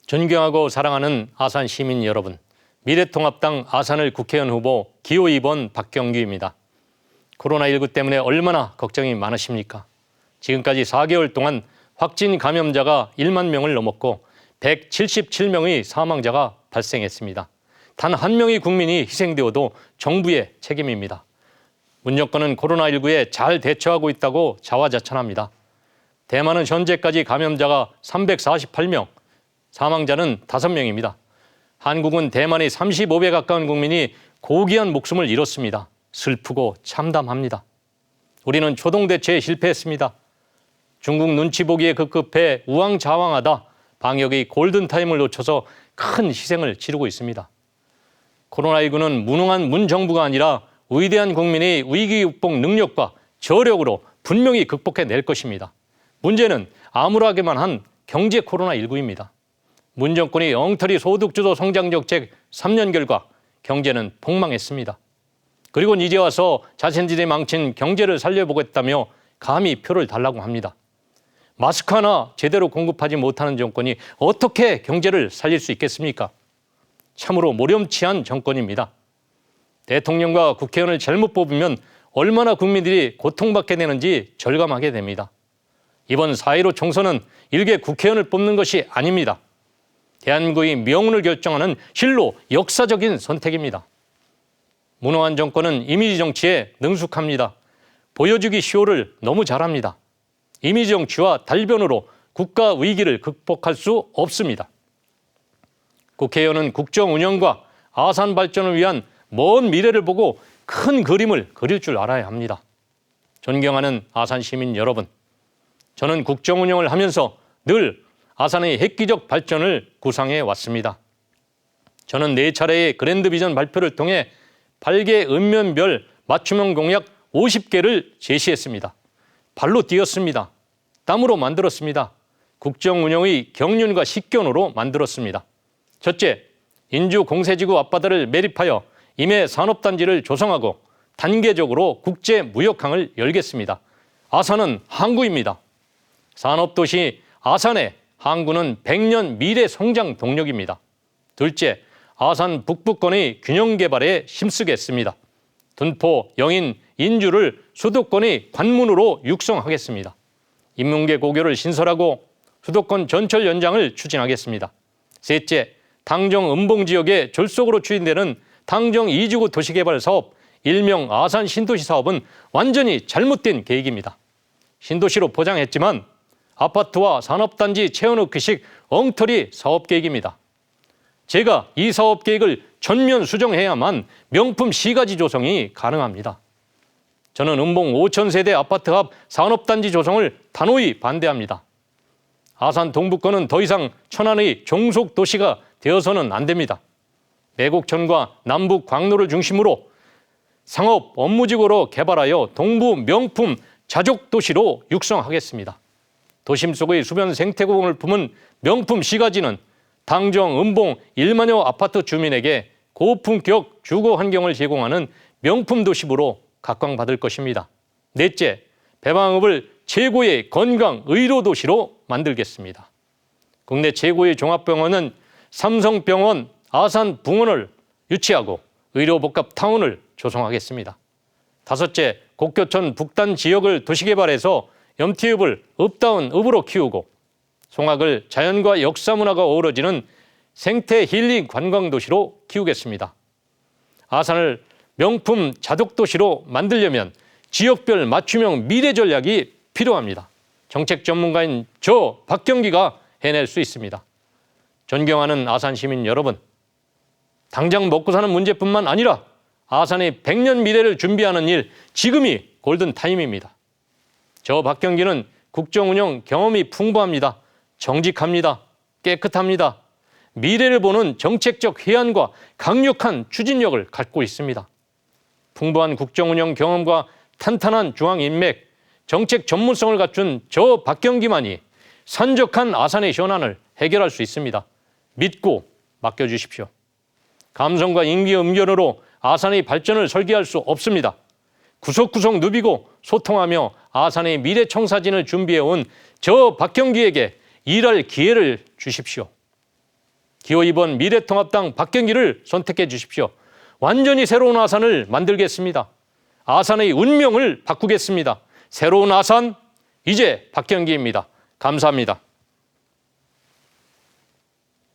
존경하고 사랑하는 아산 시민 여러분, 미래통합당 아산을 국회의원 후보 기호 2번 박경규입니다. 코로나19 때문에 얼마나 걱정이 많으십니까? 지금까지 4개월 동안 확진 감염자가 1만 명을 넘었고 177명의 사망자가 발생했습니다. 단 한 명의 국민이 희생되어도 정부의 책임입니다. 문 정권은 코로나19에 잘 대처하고 있다고 자화자찬합니다. 대만은 현재까지 감염자가 348명, 사망자는 5명입니다. 한국은 대만의 35배 가까운 국민이 고귀한 목숨을 잃었습니다. 슬프고 참담합니다. 우리는 초동대처에 실패했습니다. 중국 눈치 보기에 급급해 우왕좌왕하다 방역의 골든타임을 놓쳐서 큰 희생을 치르고 있습니다. 코로나19는 무능한 문정부가 아니라 위대한 국민의 위기 극복 능력과 저력으로 분명히 극복해낼 것입니다. 문제는 암울하게만 한 경제 코로나19입니다. 문 정권이 엉터리 소득주도 성장정책 3년 결과 경제는 폭망했습니다. 그리고 이제 와서 자신들이 망친 경제를 살려보겠다며 감히 표를 달라고 합니다. 마스크 하나 제대로 공급하지 못하는 정권이 어떻게 경제를 살릴 수 있겠습니까? 참으로 모렴치한 정권입니다. 대통령과 국회의원을 잘못 뽑으면 얼마나 국민들이 고통받게 되는지 절감하게 됩니다. 이번 4.15 총선은 일개 국회의원을 뽑는 것이 아닙니다. 대한민국의 명운을 결정하는 실로 역사적인 선택입니다. 무능한 정권은 이미지 정치에 능숙합니다. 보여주기 쇼를 너무 잘합니다. 이미지 정치와 달변으로 국가 위기를 극복할 수 없습니다. 국회의원은 국정 운영과 아산 발전을 위한 먼 미래를 보고 큰 그림을 그릴 줄 알아야 합니다. 존경하는 아산 시민 여러분, 저는 국정 운영을 하면서 늘 아산의 획기적 발전을 구상해 왔습니다. 저는 4차례의 그랜드 비전 발표를 통해 8개 읍면별 맞춤형 공약 50개를 제시했습니다. 발로 뛰었습니다. 땀으로 만들었습니다. 국정 운영의 경륜과 식견으로 만들었습니다. 첫째, 인주 공세지구 앞바다를 매립하여 임해 산업단지를 조성하고 단계적으로 국제무역항을 열겠습니다. 아산은 항구입니다. 산업도시 아산의 항구는 100년 미래 성장 동력입니다. 둘째, 아산 북부권의 균형 개발에 힘쓰겠습니다. 둔포, 영인, 인주를 수도권의 관문으로 육성하겠습니다. 인문계 고교를 신설하고 수도권 전철 연장을 추진하겠습니다. 셋째, 당정 음봉 지역에 졸속으로 추진되는 당정 2지구 도시개발 사업, 일명 아산 신도시 사업은 완전히 잘못된 계획입니다. 신도시로 포장했지만 아파트와 산업단지 채워넣기식 엉터리 사업계획입니다. 제가 이 사업계획을 전면 수정해야만 명품 시가지 조성이 가능합니다. 저는 음봉 5,000세대 아파트 합 산업단지 조성을 단호히 반대합니다. 아산 동북권은 더 이상 천안의 종속도시가 되어서는 안 됩니다. 매곡천과 남북 광로를 중심으로 상업 업무지구로 개발하여 동부 명품 자족도시로 육성하겠습니다. 도심 속의 수변 생태공을 품은 명품 시가지는 당정, 음봉 1만여 아파트 주민에게 고품격 주거 환경을 제공하는 명품 도시부로 각광받을 것입니다. 넷째, 배방읍을 최고의 건강 의료 도시로 만들겠습니다. 국내 최고의 종합병원은 삼성병원 아산붕원을 유치하고 의료복합타운을 조성하겠습니다. 다섯째, 곡교천 북단 지역을 도시개발해서 염티읍을 읍다운 읍으로 키우고 송악을 자연과 역사문화가 어우러지는 생태 힐링 관광도시로 키우겠습니다. 아산을 명품 자족도시로 만들려면 지역별 맞춤형 미래 전략이 필요합니다. 정책 전문가인 저 박경기가 해낼 수 있습니다. 존경하는 아산 시민 여러분, 당장 먹고 사는 문제뿐만 아니라 아산의 100년 미래를 준비하는 일, 지금이 골든타임입니다. 저 박경기는 국정운영 경험이 풍부합니다. 정직합니다. 깨끗합니다. 미래를 보는 정책적 해안과 강력한 추진력을 갖고 있습니다. 풍부한 국정운영 경험과 탄탄한 중앙인맥, 정책 전문성을 갖춘 저 박경기만이 산적한 아산의 현안을 해결할 수 있습니다. 믿고 맡겨주십시오. 감성과 임기의 음견으로 아산의 발전을 설계할 수 없습니다. 구석구석 누비고 소통하며 아산의 미래 청사진을 준비해온 저 박경기에게 일할 기회를 주십시오. 기호 2번 미래통합당 박경기를 선택해 주십시오. 완전히 새로운 아산을 만들겠습니다. 아산의 운명을 바꾸겠습니다. 새로운 아산, 이제 박경기입니다. 감사합니다.